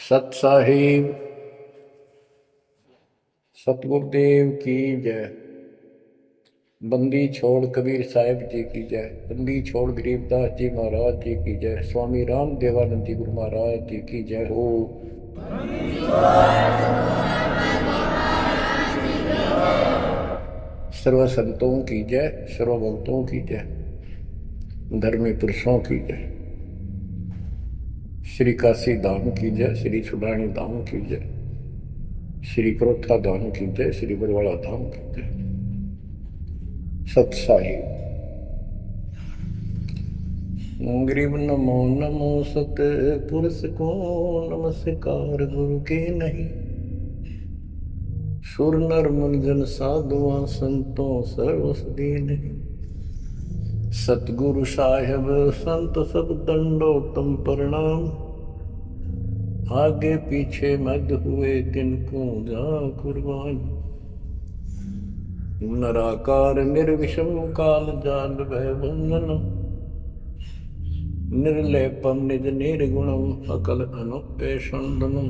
सत साहिब सतगुरुदेव की जय। बंदी छोड़ कबीर साहिब जी की जय। बंदी छोड़ गरीबदास जी महाराज जी की जय। स्वामी राम देवानंद जी गुरु महाराज जी की जय हो। सर्व संतों की जय, सर्व भक्तों की जय, धर्मी पुरुषों की जय। श्री काशी धाम की जय, श्री छुड़ानी धाम की जय, श्री क्रोथा धाम की जय, श्री बरवाड़ा धाम की जय। सत साहिब गरीब नमो नमो सत पुरुष को नमस्कार गुरु के नहीं। सुर नर मुनिजन साधुआ संतों सर्वसदी नहीं। सतगुरु साहेब संत सब दंडोतम प्रणाम। आगे पीछे मध्य हुए तिनको जा कुर्बान। नराकार निर्विषम काल जाल भय बंधन। निर्लेपम निज निर्गुणम सकल अनुपेशंदनम।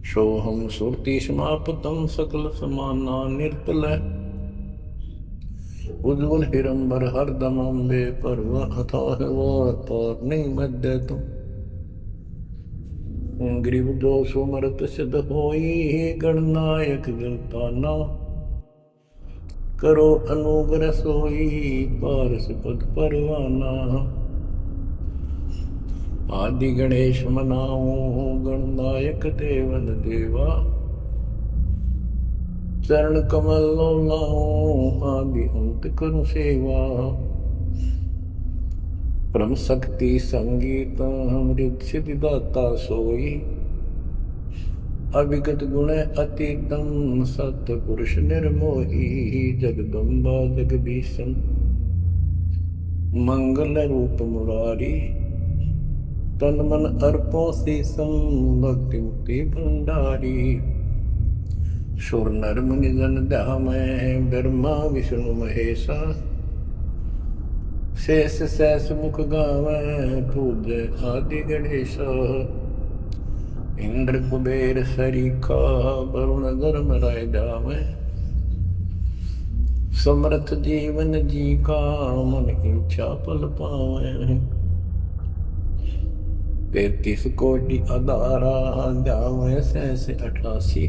सोहम सुरति समापतम सकल समाना निर्पल। उज्ज्वल हिरंबर हरदम अम्बे पर्व अथाह वार पार नहीं मध्य तुम। ग्रीव दोष मरत सिद्ध होई गणनायक गलताना। करो अनुग्रह सोई पारस पद परवाना। आदि गणेश मनाऊं गणनायक देवन देवा। चरण कमल लाऊं आदि अंत करूं सेवा। परम शक्ति संगीत अमृत सिद्धिदाता सोई। अविगत गुण अतीतम सतपुरुष निर्मोही। जगदम्बा जगदीशन मंगल रूप मुरारी। तन मन अर्पों शीसम भक्ति मुक्ति भंडारी। सुर नर मुनि जन ध्यामै ब्रह्मा विष्णु महेशा। शेष सहस मुख गावै पूज्य आदि गणेशा। इंद्र कुबेर सरीखा वरुण धर्म राय जावै। समर्थ जीवन जी का मन इच्छा पल पावै। 33 कोटि अदारा जावै सहस 88।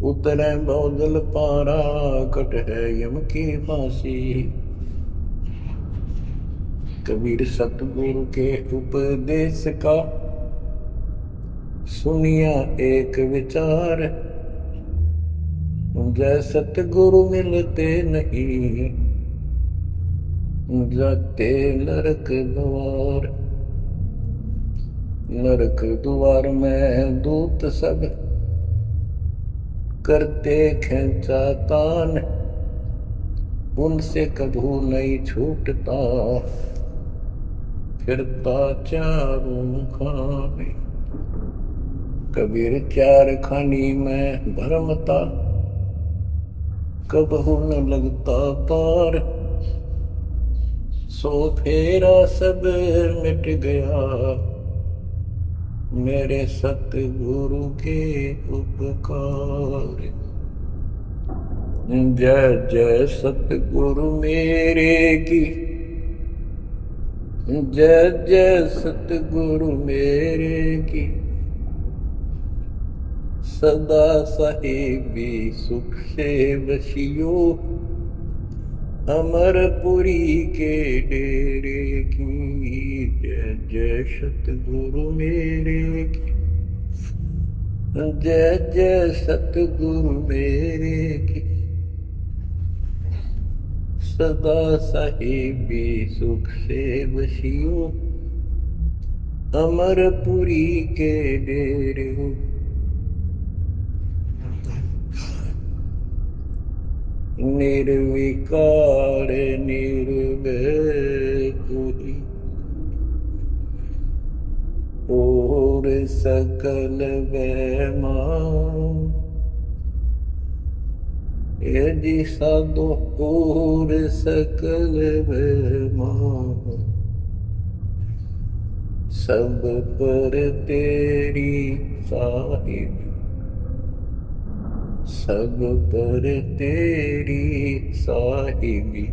उतरै बहुजल पारा कट है यम की फांसी। कबीर सतगुरु के उपदेश का सुनिया एक विचार। जय सतगुरु मिलते नहीं जाते नरक द्वार। नरक द्वार में दूत सब करते खेचा तान। उनसे कभू नहीं छूटता फिरता चारों खाने। कबीर चार खानी में भरमता कबहू न लगता पार। सो फेरा सब मिट गया मेरे सतगुरु के उपकार। जय जय सतगुरु मेरे की। जय जय सतगुरु मेरे की। सदा साहिबी सुख से बसियो। अमरपुरी के डेरे की। जय जय सतगुरु मेरे की। जय जय सतगुरु मेरे की। सदा साहिबी सुख से बसियो। अमरपुरी के डेरे। निर्विकार निर्भय तुही। और सकल वैमा यदि साधो और सकल वैमा। सब पर तेरी साहिब, सब पर तेरी साहिबी,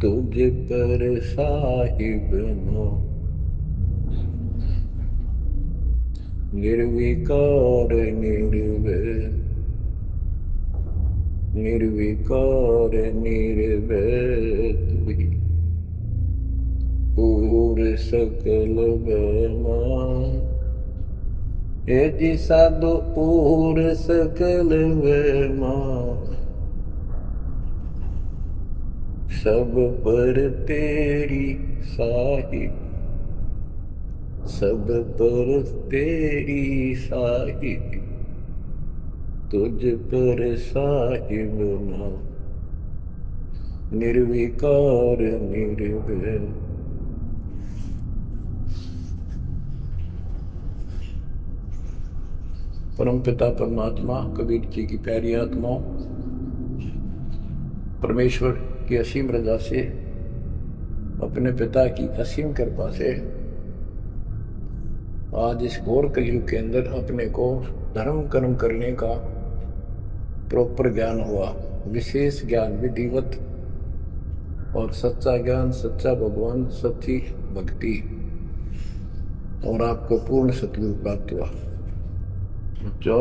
तुझ पर साहिब नो। निर्विकार निर्भय, निर्विकार निर्भय तुही, पूर सकल बेमान। हे जी साधु पूर सकल बेमान, सब पर तेरी साहिब, सब पर तेरी साहिब, तुझ पर साहिब ना। निर्विकार निर्भय। परम पिता परमात्मा कबीर जी की प्यारी आत्माओं, परमेश्वर की असीम रजा से, अपने पिता की असीम कृपा से आज इस घोर कलयुग के अंदर अपने को धर्म कर्म करने का प्रॉपर ज्ञान हुआ, विशेष ज्ञान विधिवत, और सच्चा ज्ञान, सच्चा भगवान, सच्ची भक्ति, और आपको पूर्ण सतगुरु प्राप्त हुआ। जो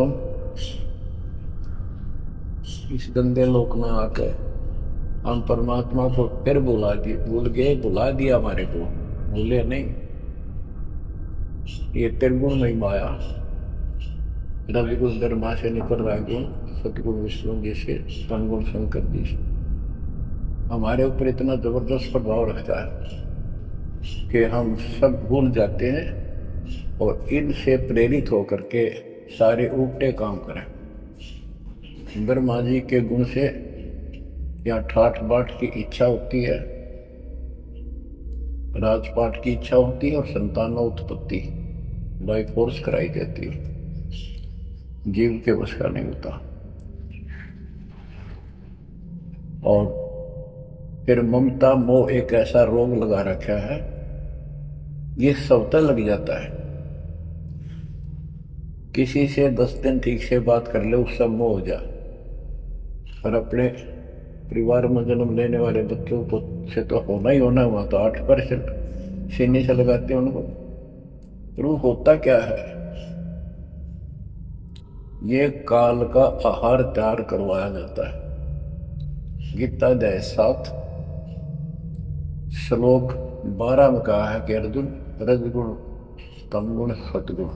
इस गंदे लोक में आकर हम परमात्मा को फिर भुला दिया हमारे को, भूले नहीं। ये त्रिगुण में माया, रविगुण धर्मा से निकल रहा गुण, सतगुण विष्णु जी से, तनगुण शंकर जी से हमारे ऊपर इतना जबरदस्त प्रभाव रखता है कि हम सब भूल जाते हैं और इनसे प्रेरित होकर के सारे उल्टे काम करें। ब्रह्मा जी के गुण से या ठाठ बाट की इच्छा होती है, राजपाट की इच्छा होती है, और संतानों उत्पत्ति बाई फोर्स कराई जाती है, जीव के बस का नहीं होता। और फिर ममता मोह एक ऐसा रोग लगा रखा है, ये सबता लग जाता है। किसी से 10 दिन ठीक से बात कर ले, उससे मोह हो जाए, और अपने परिवार में जन्म लेने वाले बच्चों को से तो होना ही होना हुआ, तो 8% सीने से लगाते हैं उनको। रूह होता क्या है? ये काल का आहार तैयार करवाया जाता है। गीता अध्याय 7 श्लोक 12 में कहा है कि अर्जुन, रजगुण तमगुण सतगुण,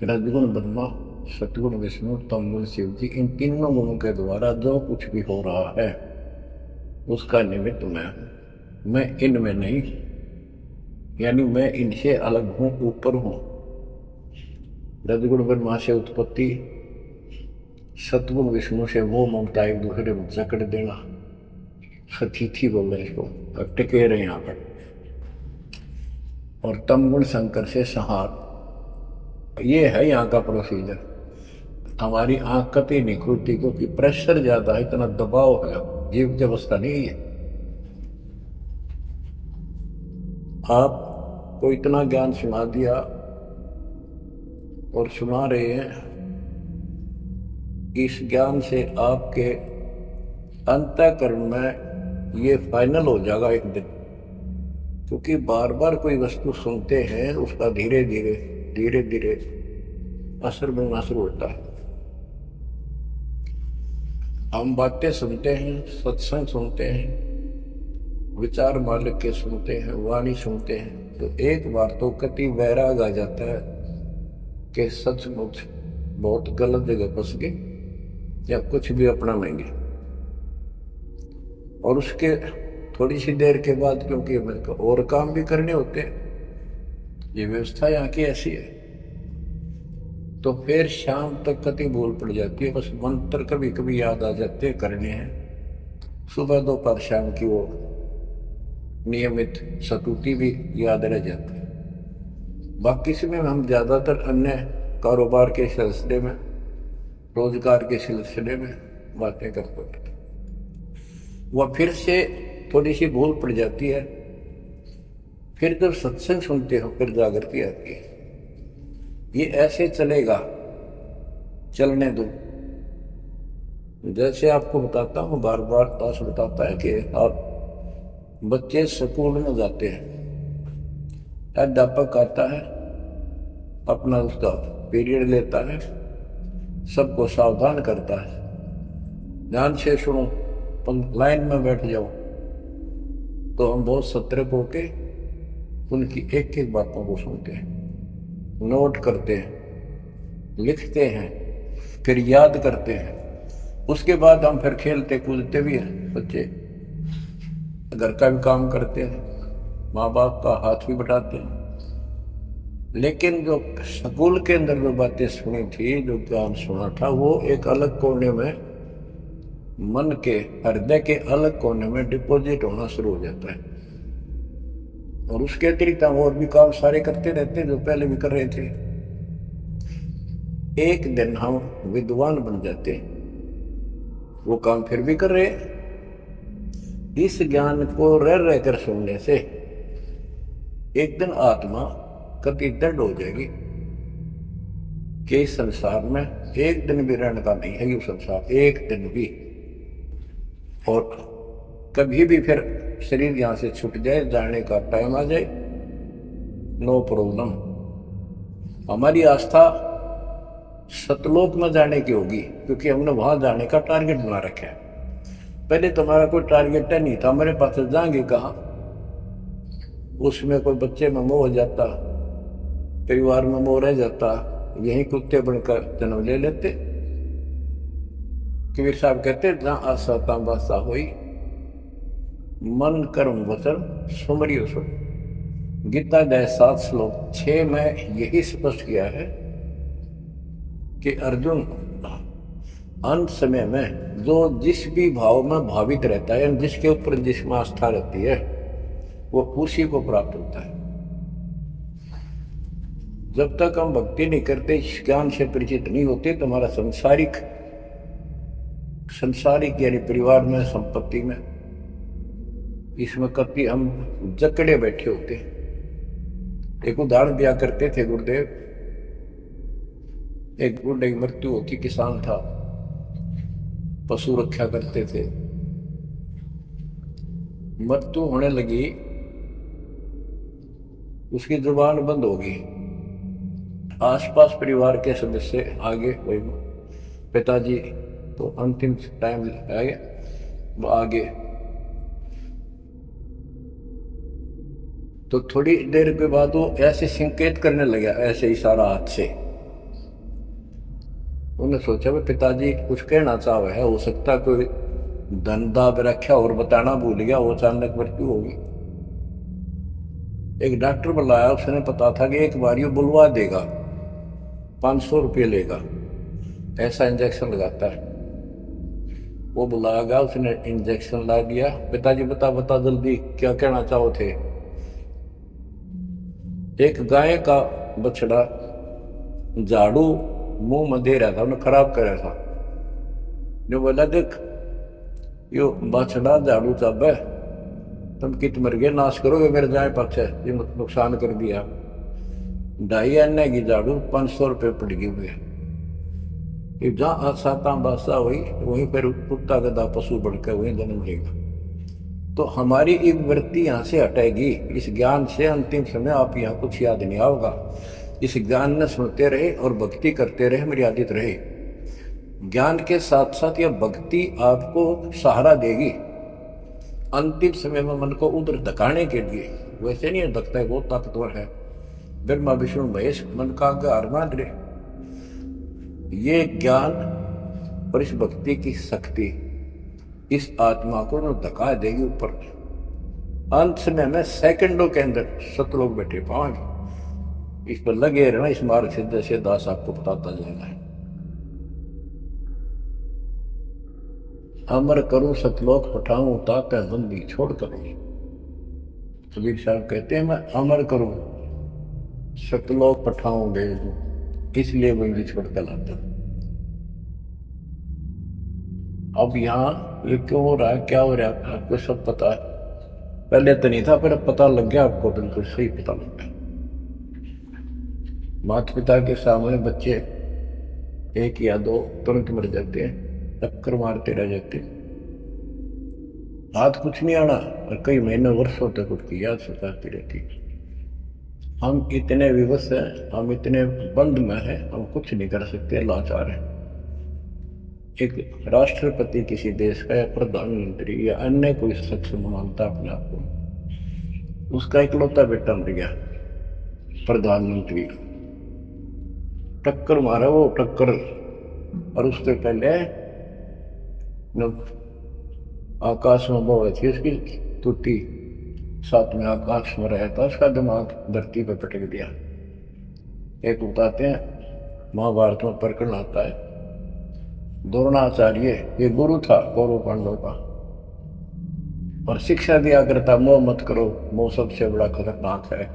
रजगुण ब्रह्मा, सतगुण विष्णु, तमगुण शिव जी, इन तीनों गुणों के द्वारा जो कुछ भी हो रहा है उसका निमित्त मैं हूं। मैं इनमें नहीं, यानी मैं इनसे अलग हूं, ऊपर हूं। रजगुण ब्रह्मा से उत्पत्ति, सतगुण विष्णु से वो ममता एक दूसरे में जकड़ देना, सतीथी बोल रहे इसको, टिके रहे यहाँ पर। और तमगुण शंकर से संहार, ये है यहाँ का प्रोसीजर। हमारी आंख कतई नहीं खुलती क्योंकि प्रेशर ज्यादा है, इतना दबाव है, जीव की अवस्था नहीं है। आपको इतना ज्ञान सुना दिया और सुना रहे हैं, इस ज्ञान से आपके अंतःकरण में ये फाइनल हो जाएगा एक दिन। क्योंकि बार बार कोई वस्तु सुनते हैं, उसका धीरे धीरे असर बनना शुरू होता है। हम बातें सुनते हैं, सत्संग सुनते हैं, विचार मालिक के सुनते हैं, वाणी सुनते हैं, तो एक बार तो कति वैराग आ जाता है कि सचमुच बहुत गलत जगह फंस गए या कुछ भी अपना लेंगे। और उसके थोड़ी सी देर के बाद, क्योंकि हमें और काम भी करने होते हैं, ये व्यवस्था यहाँ की ऐसी है, तो फिर शाम तक कति भूल पड़ जाती है। बस मंत्र कभी कभी याद आ जाते हैं, करने हैं। सुबह दोपहर शाम की वो नियमित स्तुति भी याद रह जाती है। बाकी समय हम ज्यादातर अन्य कारोबार के सिलसिले में, रोजगार के सिलसिले में बातें करते हैं। वह फिर से थोड़ी सी भूल पड़ जाती है, फिर जब सत्संग सुनते हो फिर जागृति आती है। ये ऐसे चलेगा, चलने दो। जैसे आपको बताता हूँ, बार बार दास बताता है कि आप बच्चे स्कूल में जाते हैं, अध्यापक आता है, अपना उसका पीरियड लेता है, सबको सावधान करता है, ध्यान से सुनो, लाइन में बैठ जाओ। तो हम बहुत सतर्क होके उनकी एक एक बातों को सुनते हैं, नोट करते हैं, लिखते हैं, फिर याद करते हैं। उसके बाद हम फिर खेलते कूदते भी हैं, बच्चे घर का भी काम करते हैं, माँ बाप का हाथ भी बटाते हैं। लेकिन जो स्कूल के अंदर जो बातें सुनी थी, जो ज्ञान सुना था, वो एक अलग कोने में, मन के हृदय के अलग कोने में डिपॉजिट होना शुरू हो जाता है। और उसके अतिरिक्त हम और भी काम सारे करते रहते हैं जो पहले भी कर रहे थे। एक दिन हम विद्वान बन जाते हैं, वो काम फिर भी कर रहे हैं। इस ज्ञान को रह रहकर सुनने से एक दिन आत्मा कति दृढ़ हो जाएगी कि इस संसार में एक दिन भी रहने का नहीं है, ये संसार एक दिन भी। और कभी भी फिर शरीर यहां से छूट जाए, जाने का टाइम आ जाए, नो प्रॉब्लम। हमारी आस्था सतलोक में जाने की होगी, क्योंकि हमने वहां जाने का टारगेट बना रखा है। पहले तो हमारा कोई टारगेट नहीं था, हमारे पास जाएंगे कहाँ। उसमें कोई बच्चे में मोह हो जाता, परिवार में मोह रह जाता, यही कुत्ते बनकर जन्म ले लेते। कबीर साहब कहते जहां आशा तहां बासा हुई, मन कर्म वचन सुमरियो सुन। गीता अध्याय 7 श्लोक 6 में यही स्पष्ट किया है कि अर्जुन अंत समय में जो जिस भी भाव में भावित रहता है, जिसके ऊपर जिसमें आस्था रहती है, वो उसी को प्राप्त होता है। जब तक हम भक्ति नहीं करते, इस ज्ञान से परिचित नहीं होते, तो हमारा संसारिक यानी परिवार में, संपत्ति में, इसमें कभी हम जकड़े बैठे होते। एक उदाहरण दिया करते थे गुरुदेव। एक बूढ़े की मृत्यु होती, किसान था, पशु रक्षा करते थे। मृत्यु होने लगी, उसकी जुबान बंद हो गई। आसपास परिवार के सदस्य आगे, वही पिताजी तो अंतिम टाइम आ गया, वो आगे। तो थोड़ी देर के बाद वो ऐसे संकेत करने लगा, ऐसे इशारा हाथ से। उन्होंने सोचा भाई पिताजी कुछ कहना चाह है, हो सकता कोई धंधा रखा और बताना भूल गया, वो अचानक मृत्यु होगी। एक डॉक्टर बुलाया, उसने पता था कि एक बार ये बुलवा देगा, 500 रुपये लेगा, ऐसा इंजेक्शन लगाता है। वो बुलाया गया, उसने इंजेक्शन ला दिया। पिताजी बता जल्दी क्या कहना चाहो थे। एक गाय का बछड़ा झाड़ू मुंह में दे रहा था, उन्हें खराब कर रहा था। जो बोला देख यो बछड़ा झाड़ू चाबे, तुम कित मर गए, नाश करोगे मेरे जाए पक्ष है, ये नुकसान कर दिया। 2.5 आने की झाड़ू 500 रुपये पड़ गई हुए। जहां आसाता बासा हुई, वहीं पर कुत्ता गधा पशु बढ़कर वहीं जन्म लेगा। तो हमारी एक वृत्ति यहाँ से हटेगी। इस ज्ञान से अंतिम समय आप यहाँ कुछ याद नहीं आओगा। इस ज्ञान में सुनते रहे और भक्ति करते रहे, मर्यादित रहे। ज्ञान के साथ साथ यह भक्ति आपको सहारा देगी अंतिम समय में मन को उधर धकाने के लिए। वैसे नहीं धकता है, बहुत ताकतवर है। ब्रह्मा विष्णु महेश मन का आधार मान रहे। ये ज्ञान और इस भक्ति की शक्ति इस आत्मा को न धका देगी ऊपर। अंत समय में सेकंडों के अंदर सतलोक बैठे पाएंगे। इस पर लगे रहना, इस मार्ग से जैसे दास आपको बताता जाएगा। अमर करूं सतलोक पठाऊं, ताकि बंदी छोड़ करूं। कबीर साहब कहते हैं मैं अमर करूं सतलोक पठाऊं भेजूं, इसलिए बंदी छोड़ कर लाता। अब यहाँ ये क्यों हो रहा है, क्या हो रहा है, आपको सब पता है। पहले तो नहीं था, पर अब पता लग गया आपको, बिल्कुल सही पता लग गया। माता पिता के सामने बच्चे एक या दो तुरंत मर जाते हैं, चक्कर मारते रह जाते हैं, हाथ कुछ नहीं आना, और कई महीने वर्षों तक उसकी याद सताती रहती है। हम इतने विवश हैं, हम इतने बंद में हैं, हम कुछ नहीं कर सकते, लाचार हैं। एक राष्ट्रपति किसी देश का या प्रधानमंत्री या अन्य कोई शख्स मानता अपने आप को, उसका इकलौता बेटा मर गया, प्रधानमंत्री, टक्कर मारा वो टक्कर, और उससे पहले आकाश में वो थी उसकी टूटी, साथ में आकाश में रहा था, उसका दिमाग धरती पर पटक दिया। एक बताते हैं महाभारत में प्रकरण आता है, द्रोणाचार्य ये गुरु था कौरव पांडव का, और शिक्षा दिया करता मोह मत करो, मोह सबसे बड़ा खतरनाक है।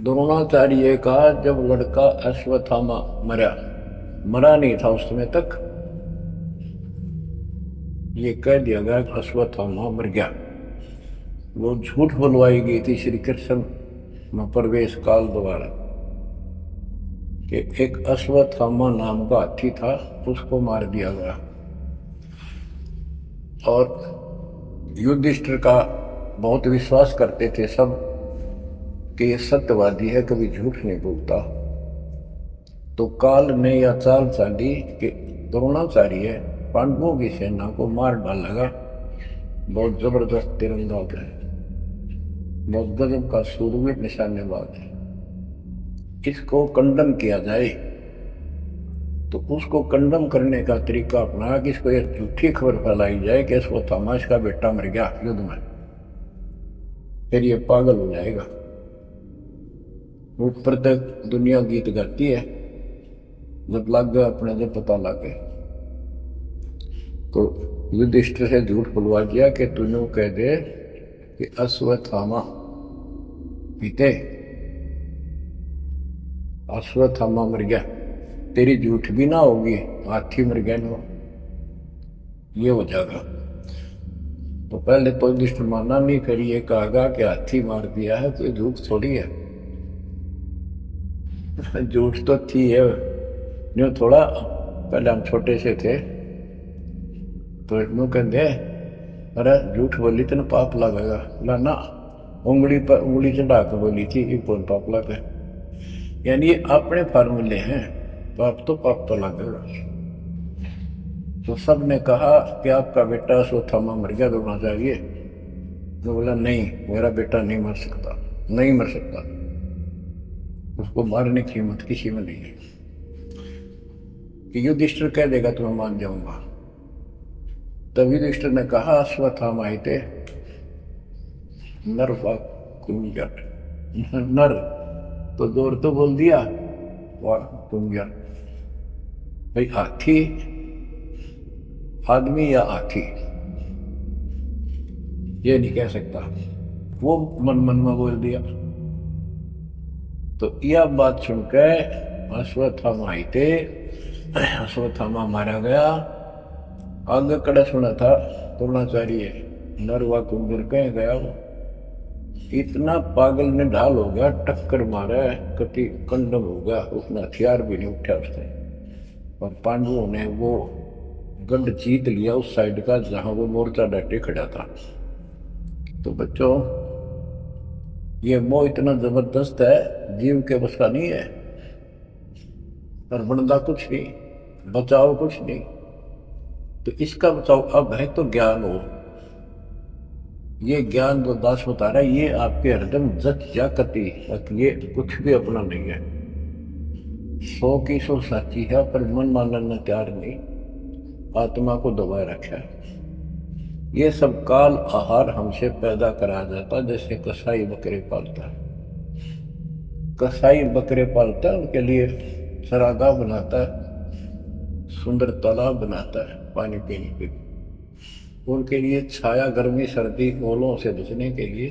द्रोणाचार्य का जब लड़का अश्वत्थामा मरा नहीं था उस समय तक, ये कह दिया गया कि अश्वत्थामा मर गया। वो झूठ बुलवाई गई थी श्री कृष्ण में प्रवेश काल द्वारा कि एक अश्वत्थामा नाम का हाथी था, उसको मार दिया गया। और युधिष्ठिर का बहुत विश्वास करते थे सब कि ये सत्यवादी है, कभी झूठ नहीं बोलता। तो काल ने यह चाल चाली कि द्रोणाचार्य पांडवों की सेना को मार डालेगा, बहुत जबरदस्त तीरंदाज है, बहुत गजब का सूरवीर निशानेबाज है, इसको कंडम किया जाए। तो उसको कंडम करने का तरीका अपना कि इसको ये झूठी खबर फैलाई जाए कि अश्वत्थामा इसका बेटा मर गया युद्ध में, फिर ये पागल हो जाएगा। ऊपर तक दुनिया गीत गाती है, जब लग गया अपने जब पता लग गया तो युधिष्ठिर से झूठ बुलवा दिया कि तूने कह दे कि अश्वत्थामा पीते, अश्वत्थामा मर गया, तेरी झूठ भी ना होगी, हाथी मर गया ना, ये हो जाएगा। तो पहले तो युधिष्ठिर माना नहीं, फिर ये कहा कि हाथी मार दिया है, कोई झूठ थोड़ी है, झूठ तो थी है न्यू थोड़ा। पहले हम छोटे से थे तो न्यू कहते अरे झूठ बोली तो पाप लगेगा, ना उंगली पर उंगली चढ़ा कर बोली थी, ये कौन पाप लगे। यानी ये अपने फार्मूले हैं, पाप तो लगेगा। तो सब ने कहा कि आपका बेटा अश्वत्थामा मर गया द्रोणाचार्य। तो बोला नहीं, मेरा बेटा नहीं मर सकता, नहीं मर सकता, उसको मारने की हिम्मत किसी में नहीं है। कि युधिष्ठिर कह देगा तो मैं मान जाऊंगा। तब युधिष्ठिर ने कहा अश्वत्थामा थे नर कुंजट, नर तो जोर तो बोल दिया, वाह कुंजट, भाई हाथी आदमी या हाथी ये नहीं कह सकता, वो मन मन में बोल दिया। तो यह बात सुनकर अश्वत्थामा थे, अश्वत्थामा मारा गया। आगे कड़ा सुना था द्रोणाचार्य नरवा कुंजर कह गया, वो इतना पागल ने ढाल हो गया, टक्कर मारा, कति कंडम हो गया, उसने हथियार भी नहीं उठा उसने। और पांडवों ने वो गढ़ जीत लिया उस साइड का जहां वो मोर्चा डटे खड़ा था। तो बच्चों ये मोह इतना जबरदस्त है, जीव के बस का नहीं है, और बनता कुछ नहीं, बचाओ कुछ नहीं। तो इसका बचाओ अब है तो ज्ञान हो, ये ज्ञान जो दास बता रहा है ये आपके हृदय में जच जाकती, ये कुछ भी अपना नहीं है, 100 की 100 साची है, पर मन मानने तैयार नहीं, आत्मा को दबाए रखा है। ये सब काल आहार हमसे पैदा करा जाता, जैसे कसाई बकरे पालता है, कसाई बकरे पालता है, उनके लिए चरागाह बनाता है, सुंदर तालाब बनाता है पानी पीने के लिए, उनके लिए छाया गर्मी सर्दी ओलों से बचने के लिए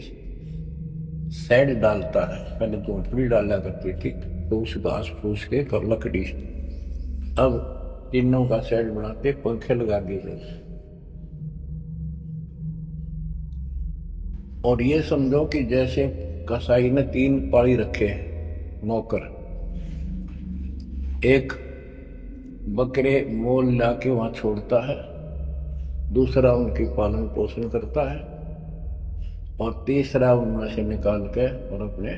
शेड डालता है। पहले झोंपड़ी डाला करती थी तो उस घास फूस के और लकड़ी, अब टीनों का शेड बनाते, पंखे लगा दिए। और ये समझो कि जैसे कसाई ने 3 पाली रखे हैं नौकर, एक बकरे मोल लाके वहां छोड़ता है, दूसरा उनकी पालन पोषण करता है, और तीसरा उनमें से निकाल के और अपने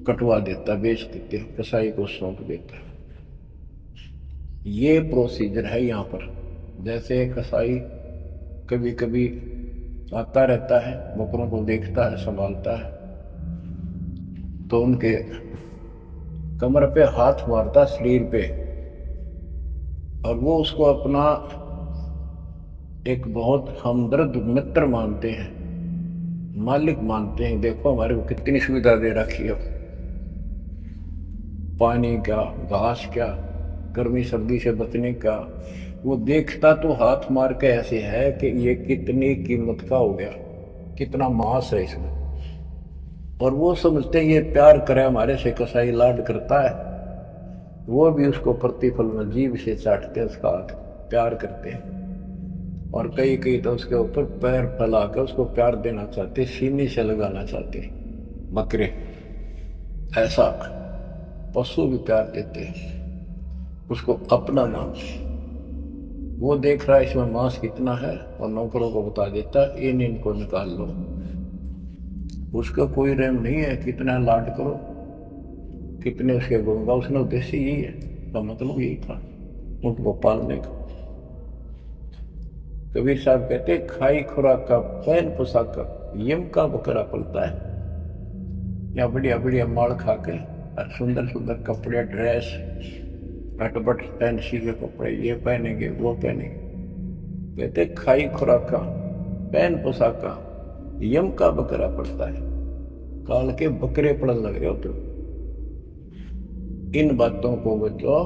कटवा देता, बेच देते हैं, कसाई को सौंप देता है। ये प्रोसीजर है यहाँ पर। जैसे कसाई कभी कभी आता रहता है, बकरों को देखता है, संभालता है, तो उनके कमर पे हाथ मारता, शरीर पे, और वो उसको अपना एक बहुत हमदर्द मित्र मानते हैं, मालिक मानते हैं। देखो हमारे को कितनी सुविधा दे रखी है, पानी का, घास क्या, गर्मी सर्दी से बचने का। वो देखता तो हाथ मार के ऐसे है कि ये कितनी कीमत का हो गया, कितना मांस है इसमें। और वो समझते हैं ये प्यार करे हमारे से, कसाई लाड करता है, वो भी उसको प्रतिफल में जीभ से चाटते हैं, उसका हाथ प्यार करते हैं। और कई कई तो उसके ऊपर पैर फैला कर उसको प्यार देना चाहते, सीने से लगाना चाहते बकरे। ऐसा पशु भी प्यार देते हैं, उसको अपना मानते हैं। वो देख रहा है इसमें मांस कितना है, और नौकरों को बता देता है इनको निकाल लो। उसका कोई रहम नहीं है, कितना लाड करो, कितने उसके गुणगा। उसने उद्देश्य यही है, तो मतलब यही था उनको पालने का। कबीर साहब कहते खाई खुराक का, पहन पोशाक का, यम का बकरा पलता है। या बढ़िया बढ़िया माल खा के और सुंदर सुंदर कपड़े, ड्रेस, अटपट फैंसी के कपड़े, ये पहनेंगे वो पहनेंगे। कहते खाई खुराक का, पहन पोशाक का, यम का बकरा पड़ता है। काल के बकरे पड़न लग रहे हो तो इन बातों को बच्चों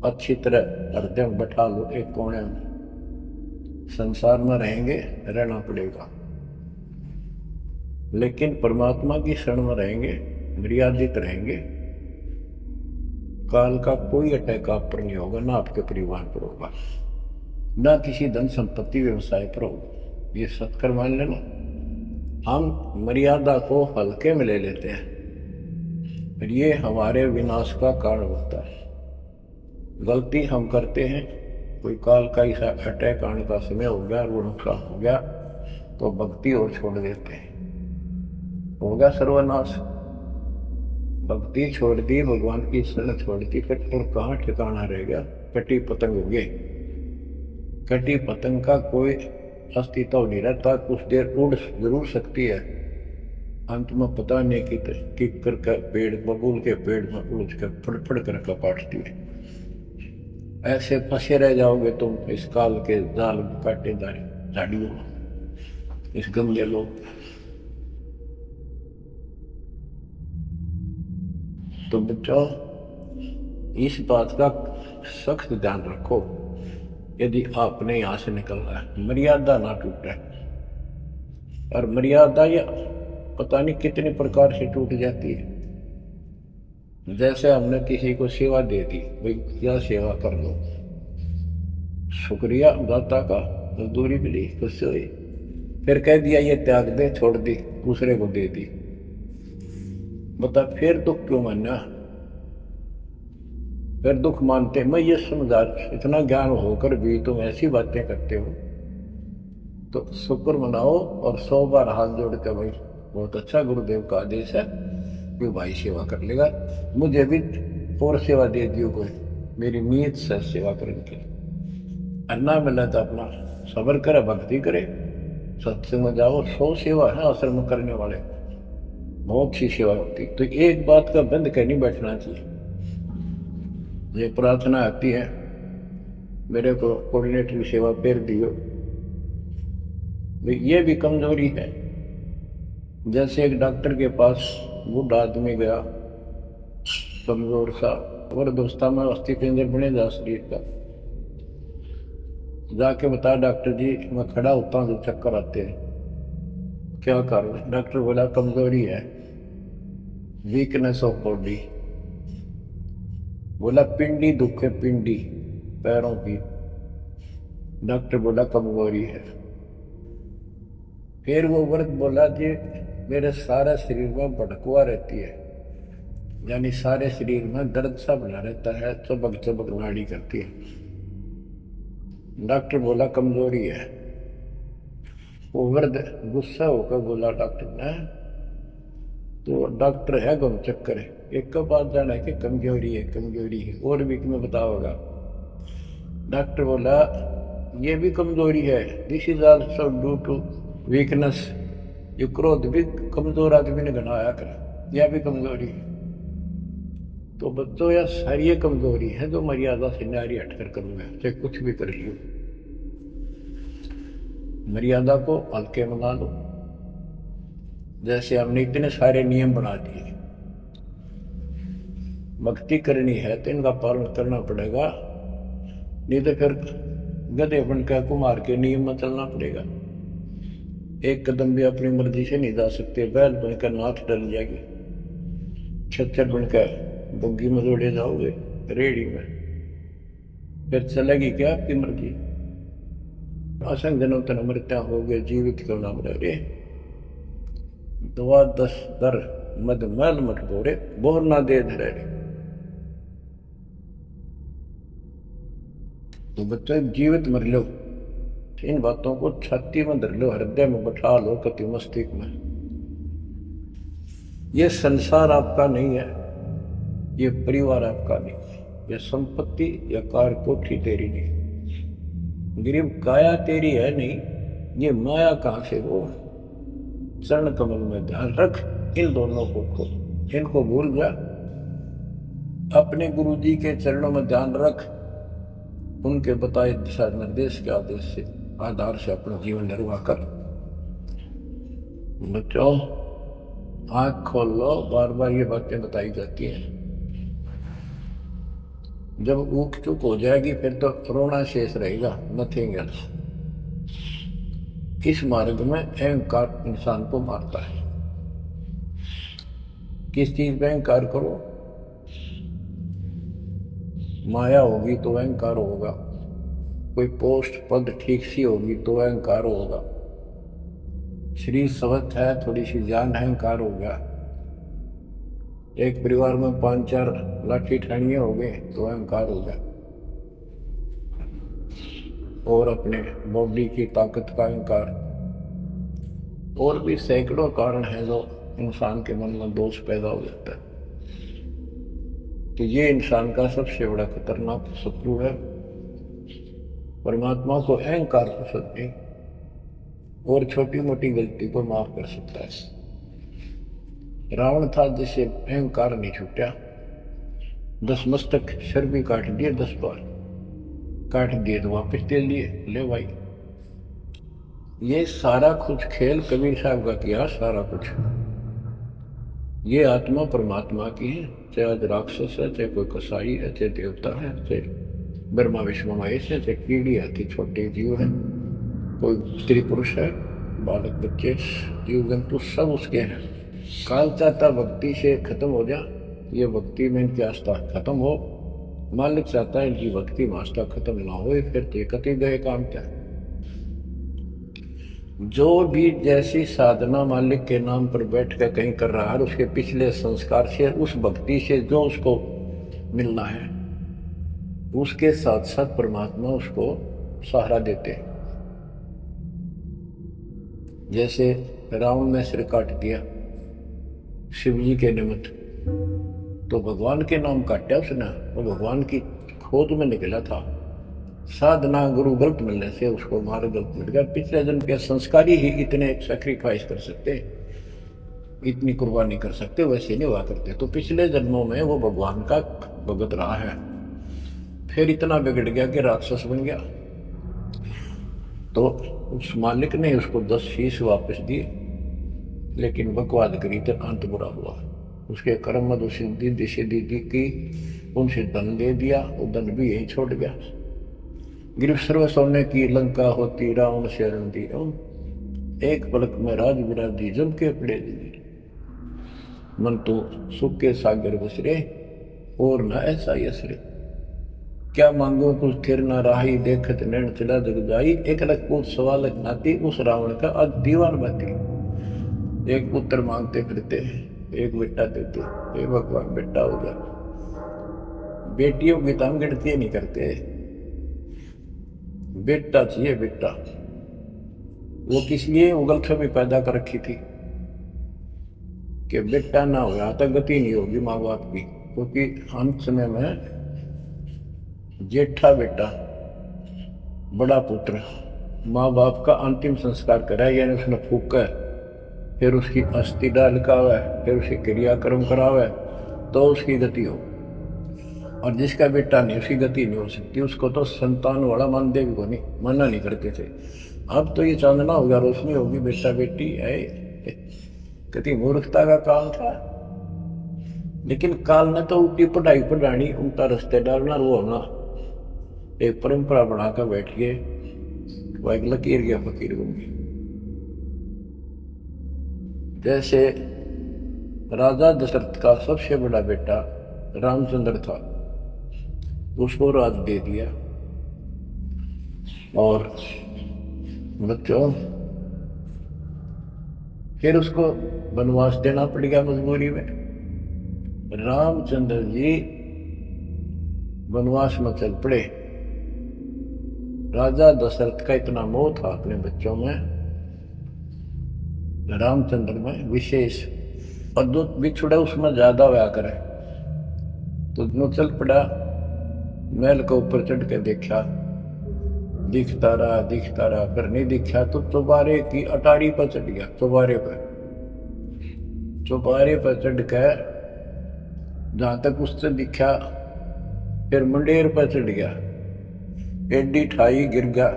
अच्छी तरह हृदय में बैठा लो, एक कोने में। संसार में रहेंगे, रहना पड़ेगा, लेकिन परमात्मा की शरण में रहेंगे, मर्यादित रहेंगे। काल का कोई अटैक आप पर नहीं होगा, ना आपके परिवार पर होगा, ना किसी धन संपत्ति व्यवसाय पर होगा। ये सत्कर मान लेना। हम मर्यादा को हल्के में ले लेते हैं, और ये हमारे विनाश का कारण होता है। गलती हम करते हैं, कोई काल का ऐसा अटैक आने का समय हो गया, वो नुकसान हो गया, तो भक्ति और छोड़ देते हैं, हो गया सर्वनाश। भक्ति छोड़ दी, भगवान की शरण छोड़ दी, और कहाँ ठिकाना रह गया, कटी पतंग हो गए। कटी पतंग का कोई अस्तित्व नहीं रहता, कुछ देर उड़ जरूर सकती है, अंत में पता नहीं कि करके पेड़, बबूल के पेड़ में उलझ कर फड़फड़ कर काटती है। ऐसे फंसे रह जाओगे तुम इस काल के जाल में, कांटेदार झाड़ियों, इस गंदे लोग। तो बच्चों इस बात का सख्त ध्यान रखो, यदि आपने यहां से निकलना है, मर्यादा ना टूटे। और मर्यादा या पता नहीं कितने प्रकार से टूट जाती है। जैसे हमने किसी को सेवा दे दी, भाई यह सेवा कर लो, शुक्रिया दाता का, मजदूरी मिली, खुश हुई, फिर कह दिया ये त्याग दे, छोड़ दी, दूसरे को दे दी। बता फिर दुख क्यों मानना, फिर दुख मानते। मैं ये समझा, इतना ज्ञान होकर भी तुम ऐसी बातें करते हो, तो शुक्र मनाओ और 100 बार हाथ जोड़ कर भाई बहुत अच्छा, गुरुदेव का आदेश है कि भाई सेवा कर लेगा, मुझे भी और सेवा दे दियो कोई, मेरी नीयत से सेवा करने की। अन्ना मिला तो अपना सबर करे, भक्ति करे, सत्संग में जाओ। 100 सेवा है आश्रम में करने वाले, बहुत सी सेवा होती। तो एक बात का बंद कर नहीं बैठना चाहिए। ये प्रार्थना आती है, मेरे को कोऑर्डिनेटर की सेवा फेर दियो, ये भी कमजोरी है। जैसे एक डॉक्टर के पास बूढ़ा आदमी गया, कमजोर सा, वृद्धावस्था में अस्थि पिंजर बने जा शरीर का, जाके बता डॉक्टर जी मैं खड़ा होता हूँ तो चक्कर आते हैं, क्या कारण है? डॉक्टर बोला कमजोरी है, वीकनेस ऑफ बॉडी। बोला पिंडी दुख है, पिंडी पैरों की। डॉक्टर बोला कमजोरी है। फिर वो व्रत बोला जी मेरे सारे शरीर में भड़कुआ रहती है, यानी सारे शरीर में दर्द सा बना रहता है, चबक चबक नाड़ी करती है। डॉक्टर बोला कमजोरी है। वो वृद्ध गुस्सा होकर बोला डॉक्टर ने, तो डॉक्टर है गम चक्कर है, एक का बात जाना है कि कमजोरी है कमजोरी है, और भी तुम्हें बताओगा। डॉक्टर बोला ये भी कमजोरी है, this is also due to weakness, ये क्रोध भी कमजोर आदमी ने घनाया कर, यह भी कमजोरी है। तो बच्चों यह सारी कमजोरी है जो मर्यादा से नारी हटकर करूंगा, चाहे कुछ भी कर लियो। मर्यादा को हल्के मना लो। जैसे हमने इतने सारे नियम बना दिए, भक्ति करनी है तो इनका पालन करना पड़ेगा, नहीं तो फिर गधे बनकर कुमार के नियम में चलना पड़ेगा। एक कदम भी अपनी मर्जी से नहीं जा सकते, बैल बनकर नाथ डल जाएगी, छच्चर बनकर बग्गी में दौड़े जाओगे रेडी में, फिर चलेगी क्या आपकी मर्जी। असंग जनों तन मृत्या हो गए जीवित करना रे, दवा दस दर मद मैल मत बोरे बोर ना दे धरे। तो बच्चों जीवित मर लो, इन बातों को छाती में धर लो, हृदय में बैठा लो, कति मस्तिष्क में। ये संसार आपका नहीं है, ये परिवार आपका नहीं, ये संपत्ति या कार कोठी तेरी नहीं, गरीब काया तेरी है नहीं, ये माया कहां से हो। चरण कमल में ध्यान रख, इन दोनों को खोल, इनको भूल जा, अपने गुरु जी के चरणों में ध्यान रख, उनके बताए दिशा निर्देश के आदेश से आधार से अपना जीवन निर्वाह कर। बच्चों आंख खोल लो, बार बार ये बातें बताई जाती हैं। जब ऊक चुप हो जाएगी फिर तो रोना शेष रहेगा, नथिंग एल्स। इस मार्ग में अहंकार इंसान को मारता है। किस चीज में अहंकार करो, माया होगी तो अहंकार होगा, कोई पोस्ट पद ठीक सी होगी तो अहंकार होगा, शरीर स्वस्थ है थोड़ी सी जान अहंकार होगा, एक परिवार में 5-4 लाठी ठानियां हो गए तो अहंकार हो गया, और अपने बॉडी की ताकत का अहंकार, और भी सैकड़ों कारण हैं जो इंसान के मन में दोष पैदा हो जाता है। तो ये इंसान का सबसे बड़ा खतरनाक शत्रु है। परमात्मा को अहंकार पसंद नहीं, और छोटी मोटी गलती को माफ कर सकता है। रावण था जिसे अहंकार नहीं छूटा, 10 मस्तक सर भी काट दिए, 10 बार काट दिए तो वापस दे लिए, ले भाई। ये सारा कुछ खेल कबीर साहब का किया, सारा कुछ। ये आत्मा परमात्मा की है, चाहे आज राक्षस है, चाहे कोई कसाई है, चाहे देवता है, चाहे ब्रह्मा विष्णु महेश है, चाहे कीड़ी आती छोटे जीव है, कोई स्त्री पुरुष है, बालक बच्चे जीव जंतु सब उसके हैं। काल चाहता भक्ति से खत्म हो जा, ये भक्ति में इनकी आस्था खत्म हो, मालिक चाहता है इनकी भक्ति में आस्था खत्म ना हो, फिर कति गए काम क्या। जो भी जैसी साधना मालिक के नाम पर बैठ कर कहीं कर रहा है, उसके पिछले संस्कार से, उस भक्ति से जो उसको मिलना है, उसके साथ साथ परमात्मा उसको सहारा देते हैं। जैसे रावण ने सिर काट दिया शिव जी के निमित्त, तो भगवान के नाम काटा उसने, वो भगवान की खोज में निकला था। साधना गुरु गलत मिलने से उसको मार्ग गलत मिल गया। पिछले जन्म के संस्कारी ही इतने सैक्रिफाइस कर सकते, इतनी कुर्बानी कर सकते, वैसे नहीं हुआ करते। तो पिछले जन्मों में वो भगवान का भगत रहा है, फिर इतना बिगड़ गया कि राक्षस बन गया। तो उस मालिक ने उसको 10 शीश वापस दिए, लेकिन बकवाद करी तो अंत बुरा हुआ। उसके कर्म मधु सिद्धि दिशि की, उनसे धन दे दिया, वो धन भी यही छोड़ गया। गिरव सर्व सोने की लंका होती, रावण से रण दी, एक पलक में राज विराजी जम के पड़े दी। मन तो सुख के सागर बसरे, और न ऐसा यसरे। क्या मांगो कुछ थिर ना राही, देखत नैन चला जग जाई। एक लख पूत सवा लख नाती, उस रावण का आज दीवान बाती। एक पुत्र मांगते फिरते, एक बेटा देते, हे भगवान बेटा हो गया। बेटियों की तो हम गिनती नहीं करते, बेटा चाहिए बेटा। वो किस लिए उगलछवी पैदा कर रखी थी कि बेटा ना होगा तो गति नहीं होगी माँ बाप की। क्योंकि अंत समय में जेठा बेटा, बड़ा पुत्र माँ बाप का अंतिम संस्कार करे, यानी उसने फूका, फिर उसकी अस्थि डाल करावे, फिर उसकी क्रियाक्रम करावे, तो उसकी गति हो। और जिसका बेटा नहीं, उसकी गति नहीं हो सकती। उसको तो संतान वाला मानते भी को नहीं, मना नहीं करते थे। अब तो ये चांदना होगा, रोशनी होगी, बेटा बेटी है। कितनी मूर्खता का काम था। लेकिन काल ने तो उल्टी पढ़ाई पढ़ानी, उल्टा रास्ते डालना, वो होना। एक परंपरा बनाकर बैठ गए, वो एक लकीर गया फकीर बन गए। जैसे राजा दशरथ का सबसे बड़ा बेटा रामचंद्र था, उसको राज दे दिया। और बच्चों फिर उसको वनवास देना पड़ गया मजबूरी में। रामचंद्र जी वनवास में चल पड़े। राजा दशरथ का इतना मोह था अपने बच्चों में, रामचंद्र में विशेष, और जो बिछुड़ा उसमें ज्यादा हुआ करे। तो नो चल पड़ा, महल के ऊपर चढ़ के देखा, दिखता रहा, फिर नहीं दिखा तो चौबारे की अटारी पर चढ़ गया। चौबारे पर चढ़ कर जहां तक उससे दिखा, फिर मंडेर पर चढ़ गया, एडी ठाई गिर गया,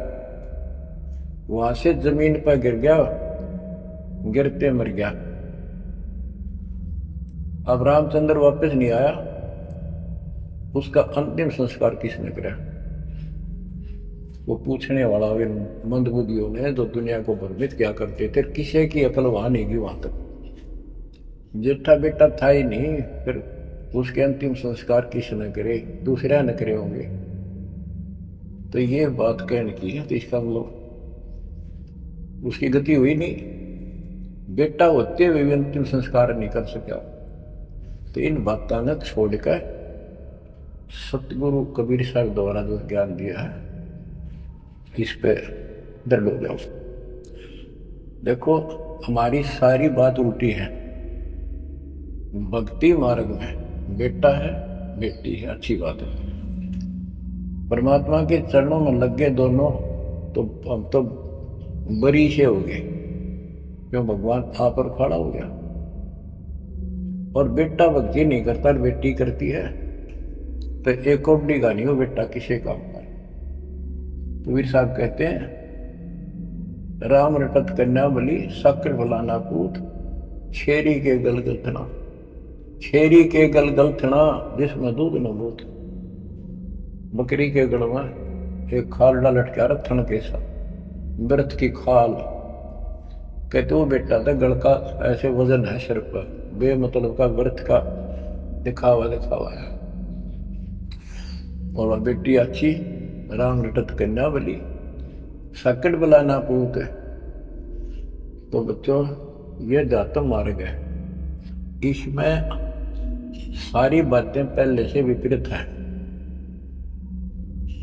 वहां से जमीन पर गिर गया, गिरते मर गया। अब रामचंद्र वापस नहीं आया, उसका अंतिम संस्कार किसने करा? वो पूछने वाला मंदबुद्धियों ने, जो दुनिया को भ्रमित क्या करते थे, किसी की अकल वहां नहीं गई वहां तक। जेठा बेटा था ही नहीं, फिर उसके अंतिम संस्कार किसने करे? दूसरा न करे होंगे। तो ये बात कहने की है, तो इसका मतलब उसकी गति हुई नहीं, बेटा होते हुए भी अंतिम संस्कार नहीं कर सका। तो इन बातों ने छोड़कर सतगुरु कबीर साहब द्वारा जो ज्ञान दिया है, इस पे दृढ़ हो जाओ। देखो हमारी सारी बात उल्टी है। भक्ति मार्ग में बेटा है बेटी है, अच्छी बात है। परमात्मा के चरणों में लग गए दोनों, तो हम तो बरी से हो गए, क्यों? भगवान आप पर खड़ा हो गया। और बेटा भक्ति नहीं करता, बेटी करती है, तो एक कोबड़ी का नहीं हो बेटा किसी काम का। कबीर साहब कहते हैं, राम रटत कन्या बली, शक्र फलाना पूत, छेरी के गलगल थना, छेरी के गलगल थना, जिसमें दूध न बूथ। बकरी के गल में एक खाल डाल लटका रहा के साथ, व्रत की खाल। कहते वो बेटा था गल का ऐसे वजन है सिर पर, बेमतलब का व्रत का दिखावा है। और वह बेटी अच्छी, राम रटत कन्या बली, सकट बला ना पूत। तो बच्चों ये दातम मार्ग है, इसमें सारी बातें पहले से विपरीत हैं।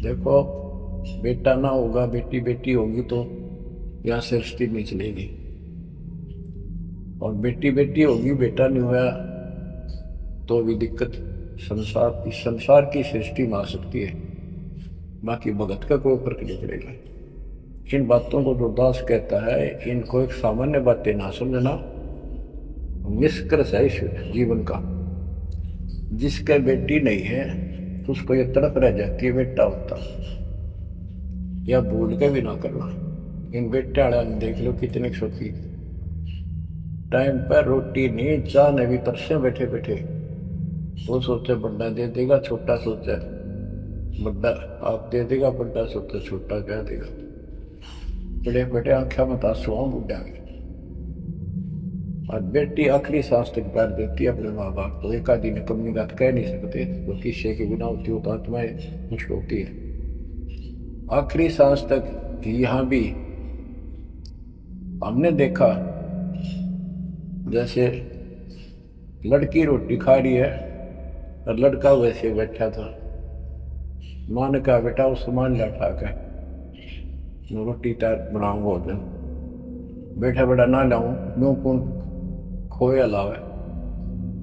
देखो बेटा ना होगा, बेटी बेटी होगी, तो यहां सृष्टि नहीं चलेगी। और बेटी बेटी होगी, बेटा नहीं हुआ तो भी दिक्कत संसार की सृष्टि में आ सकती है। बाकी भगत का कोई फर्क नहीं पड़ेगा। इन बातों को जो दास कहता है, इनको एक सामान्य बातें ना समझना, निष्कर्ष है इस जीवन का। जिसके बेटी नहीं है उसको ये तड़प रह जाती है बेटा होता, या भूल के भी ना करना। इन बेटे वाले देख लो कितने सुखी, टाइम पर रोटी नहीं, चाह ने भी तरसे बैठे बैठे। वो सोचे बड़ा दे देगा, छोटा सोचे बड़ा आप दे देगा, बड़ा सोचे छोटा क्या देगा। बड़े बड़े आंखें में आंसू बुढ़ा और बेटी आखिरी सांस तक प्यार देती है अपने माँ बाप को। एक आदि ने कमी बात कह नहीं सकते, तो किस्से के बिना होती हो तो आत्माएं खुश होती है आखिरी सांस तक। यहाँ भी हमने देखा जैसे लड़की रोटी खा रही है और लड़का वैसे बैठा था। माँ ने कहा बेटा उसको मान लिया उठा के रोटी तैयार बनाऊँ भोजन। बैठा बेटा ना लाऊं नो कौन खोया लावे।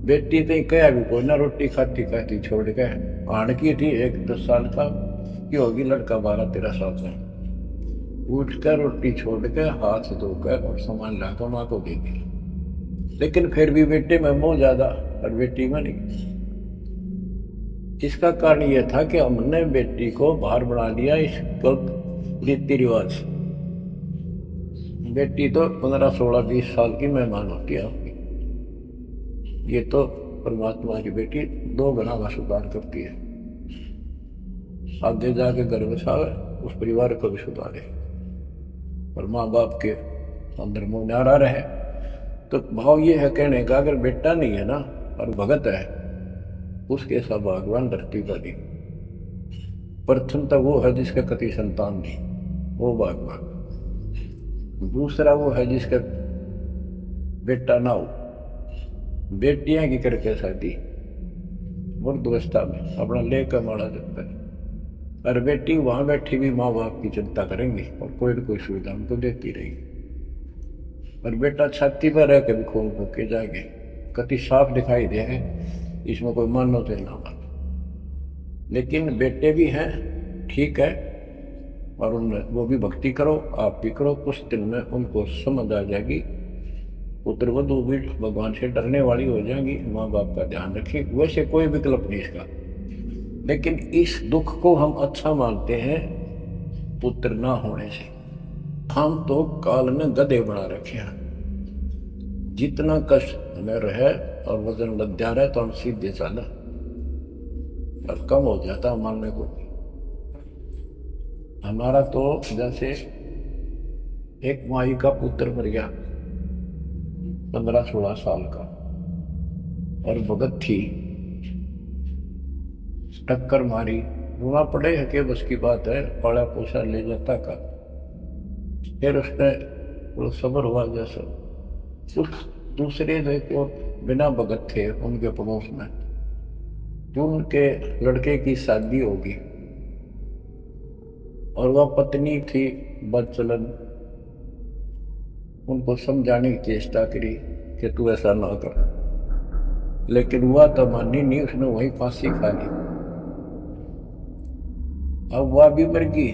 बेटी तो कह भी कोई ना, रोटी खाती खाती छोड़ के आड़ की थी 1-10 साल का की होगी, लड़का 12-13 साल का। उठ कर रोटी छोड़ के हाथ धोकर और सामान लाकर माँ को दे दिया। लेकिन फिर भी बेटे में मोह ज्यादा और बेटी में नहीं। इसका कारण यह था कि हमने बेटी को बाहर बना लिया इस रीति रिवाज। बेटी तो 15-16-20 साल की मेहमान होती है आपकी। ये तो परमात्मा की बेटी 2 गुना का सुधार करती है। आगे जाके घर बसावे, उस परिवार को भी सुधारे और माँ बाप के अंदर मोह न्यारा रहे। तो भाव ये है कहने का, अगर बेटा नहीं है ना और भगत है, उसके सब भगवान धरती पर नहीं। प्रथम तो वो है जिसका कति संतान नहीं, वो भगवान। दूसरा वो है जिसका बेटा ना हो, बेटियां की करके शादी वृद्धावस्था में अपना लेकर मारा जाता है। और बेटी वहां बैठी भी माँ बाप की चिंता करेंगी और कोई न कोई सुविधा उनको देती रहेगी। और बेटा छाती पर रह के भी खून फूके जाएंगे, कति साफ दिखाई दे है, इसमें कोई मानो तो ना मानो। लेकिन बेटे भी हैं, ठीक है, और उनमें वो भी भक्ति करो, आप भी करो। कुछ दिन में उनको समझ आ जाएगी, पुत्र वधू भी भगवान से डरने वाली हो जाएंगी, माँ बाप का ध्यान रखें। वैसे कोई विकल्प नहीं इसका, लेकिन इस दुख को हम अच्छा मानते हैं पुत्र ना होने से। हम तो काल में गधे बना रखे हैं। जितना कष्ट हमें रहे और वजन लद्या रहे तो हम सीधे चला और कम हो जाता मानने को। हमारा तो जैसे एक माई का पुत्र मर गया 15-16 साल का, और भगत थी, टक्कर मारी, रोना पड़े है कि बस की बात है, पाला पोसा ले जाता का। फिर उसने वो सब्र हुआ जैसा। उस दूसरे जो बिना भगत थे उनके पड़ोस में, जो उनके लड़के की शादी होगी और वह पत्नी थी बदचलन, उनको समझाने की चेष्टा करी कि तू ऐसा ना कर, लेकिन वह तो मानी नहीं, उसने वही फांसी खा ली। अब वह भी मर गई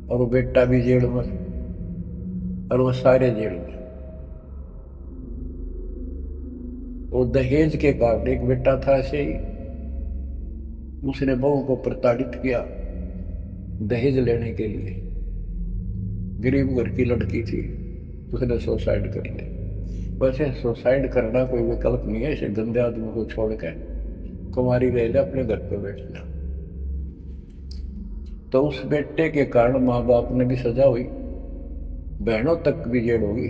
और वो बेटा भी जेल में और वो सारे जेल में। वो दहेज के कारण, एक बेटा था ऐसे ही, उसने बहू को प्रताड़ित किया दहेज लेने के लिए। गरीब घर की लड़की थी, उसने सुसाइड कर लिया। वैसे सुसाइड करना कोई विकल्प नहीं है, इसे गंदे आदमी को छोड़ के कुमारी रह ले, अपने घर पर बैठ जा। तो उस बेटे के कारण माँ बाप ने भी सजा हुई, बहनों तक भी जेल होगी।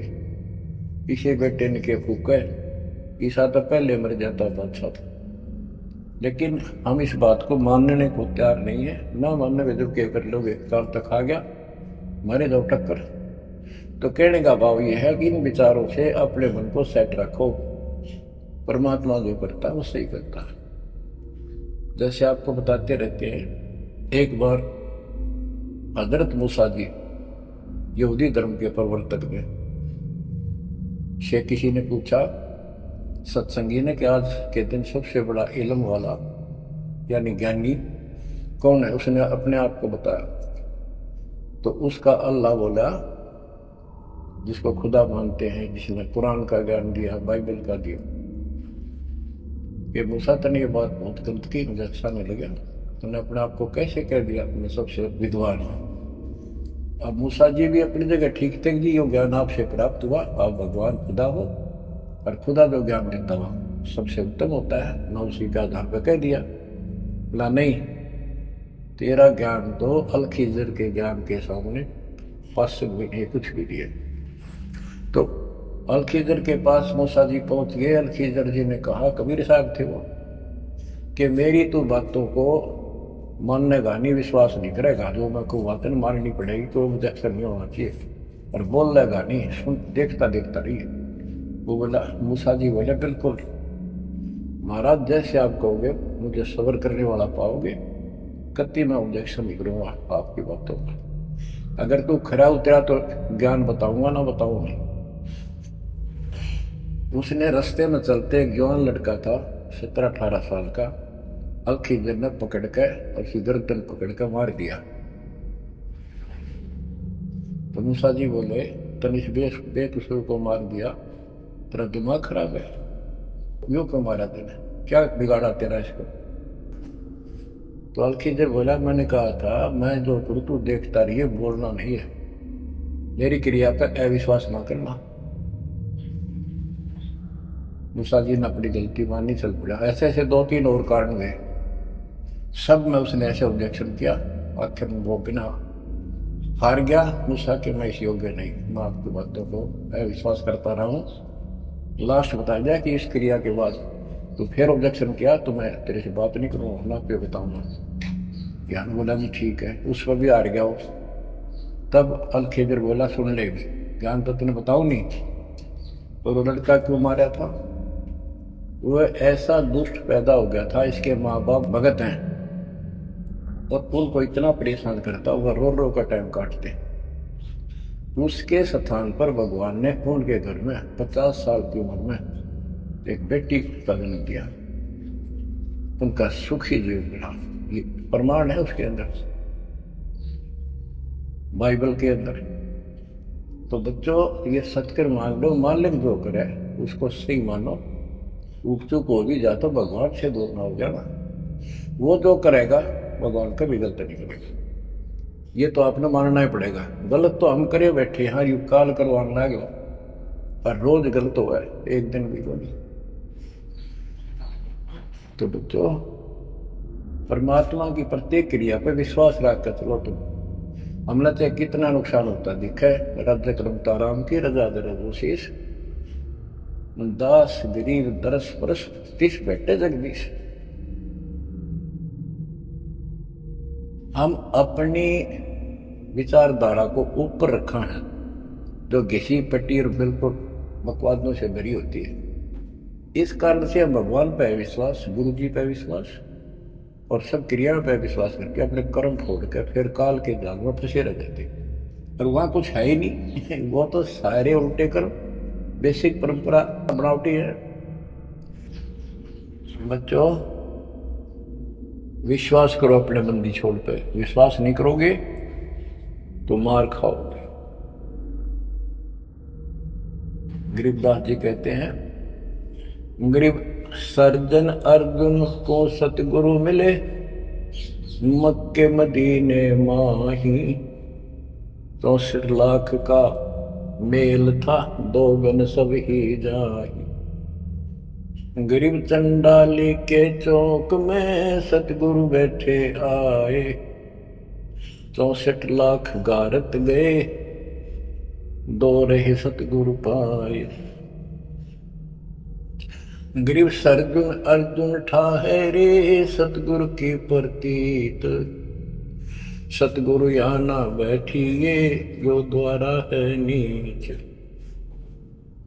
इसे बेटे ने के फूका है, ईसा तो पहले मर जाता बादशाह था। लेकिन हम इस बात को मानने को तैयार नहीं है। ना मानने में जब क्या कर लोगे, काल तक आ गया मारे दो टक्कर। तो कहने का भाव यह है कि इन विचारों से अपने मन को सेट रखो। परमात्मा जो करता है वो सही करता है। जैसे आपको बताते रहते हैं, एक बार हजरत मूसा जी यहूदी धर्म के प्रवर्तक में से किसी ने पूछा सत्संगी ने कि आज के दिन सबसे बड़ा इल्म वाला यानी ज्ञानी कौन है? उसने अपने आप को बताया। तो उसका अल्लाह बोला, जिसको खुदा मानते हैं, जिसने कुरान का ज्ञान दिया, बाइबल का दिया। ये मूसा ने ये बात बहुत गलत की, मुझे अच्छा नहीं लगा। तुमने अपने आप को कैसे कह दिया अपने सबसे विद्वान है? अब मूसा जी भी अपनी जगह ठीक थे जी, यो ज्ञान आपसे प्राप्त हुआ, आप भगवान खुदा हो, और खुदा जो ज्ञान देता हुआ सबसे उत्तम होता है, ना उसी के आधार पर कह दिया। बोला नहीं, तेरा ज्ञान तो अलखिजर के ज्ञान के सामने पास में कुछ भी दिए। तो अलखीदर के पास मूसा जी पहुंच गए। अलखीदर जी ने कहा, कबीर साहब थे वो, कि मेरी तो बातों को माननेगा नहीं, विश्वास नहीं करेगा, जो मैं को बातें माननी पड़ेगी, तो ऑब्जेक्शन नहीं होना चाहिए, और बोल लेगा नहीं, सुन देखता देखता रही। वो बोला, मूसा जी बोले, बिल्कुल महाराज, जैसे आप कहोगे, मुझे सब्र करने वाला पाओगे, कति मैं ऑब्जेक्शन नहीं करूंगा आपकी बातों का। अगर तू खरा उतरा तो ज्ञान बताऊंगा, ना बताऊंगा। उसने रास्ते में चलते एक जवान लड़का था, 17-18 साल का, अलखीदर ने पकड़ के और उसकी गर्दन पकड़ के मार दिया। तो मूसा जी बोले, तनिष बेकसूर को मार दिया, तेरा दिमाग खराब है, यूं क्यों मारा तेने, क्या बिगाड़ा तेरा इसको? तो अलखीदर बोला, मैंने कहा था मैं जो करूँ तू देखता रही है, बोलना नहीं है, मेरी क्रिया पर अविश्वास ना करना। मूसा जी ने अपनी गलती मानी, चल पड़ा। ऐसे ऐसे 2-3 और कारण हुए, सब में उसने ऐसे ऑब्जेक्शन किया, आखिर में वो बिना हार गया। मूसा के मैं इस योग्य नहीं, मैं आपकी बातों को अविश्वास करता रहा हूँ। लास्ट बताया जाए कि इस क्रिया के बाद तो फिर ऑब्जेक्शन किया तो मैं तेरे से बात नहीं करूँगा, ना पे बताऊंगा। ज्ञान बोला भी ठीक है, उस पर भी हार गया वो। तब अलखीदर बोला, सुन ले, ज्ञान तो तूने बताऊ नहीं, तो वो लड़का क्यों मारा था? वो ऐसा दुष्ट पैदा हो गया था, इसके माँ बाप भगत हैं और उनको इतना परेशान करता, वह रो रो का टाइम काटते। उसके स्थान पर भगवान ने उनके घर में 50 साल की उम्र में एक बेटी का जन्म दिया, उनका सुखी जीवन मिला। ये प्रमाण है उसके अंदर, बाइबल के अंदर। तो बच्चों, ये सत्य मान लो, मान ले जो करे उसको सही मानो। ऊप चूक हो भी जा तो भगवान से दूर ना हो जाना। वो जो करेगा भगवान कभी गलत नहीं करेगा, ये तो आपने मानना ही पड़ेगा। गलत तो हम करे बैठे, हाँ यू काल करवाने लगे, पर रोज गलत हुआ है, एक दिन भी को नहीं। तो बच्चों, परमात्मा की प्रत्येक क्रिया पर विश्वास रख कर चलो तुम। हमने चाहे कितना नुकसान होता दिखे, राज्य क्रमता राम की रजा दरशीष, दास गरीब दरस परस तिस बैठे जगदीश। हम अपनी विचारधारा को ऊपर रखा है, जो घिसी पट्टी और बिल्कुल बकवादों से भरी होती है। इस कारण से हम भगवान पर विश्वास, गुरु जी पर विश्वास और सब क्रियाओं पर विश्वास करके अपने कर्म छोड़ कर फिर काल के जाल में फंसे रह जाते। और वहां कुछ है ही नहीं वो तो सारे उल्टे कर्म, बेसिक परंपरा बनावटी है। बच्चों, विश्वास करो अपने बंदी छोड़ पे, विश्वास नहीं करोगे तो मार खाओगे। गरीबदास जी कहते हैं, गरीब सर्जन अर्जुन को सतगुरु मिले, मक्के मदीने माही, 64 लाख का मेल था, 2 गन सब ही जाही। गरीब चंडाली के चौक में सतगुरु बैठे आए, 64 लाख गारत गए, 2 रहे सतगुरु पाए। गरीब सर्जुन अर्जुन ठाहरे, सतगुरु की प्रतीत, सतगुरु यहाँ ना बैठिए, जो द्वारा है नीच।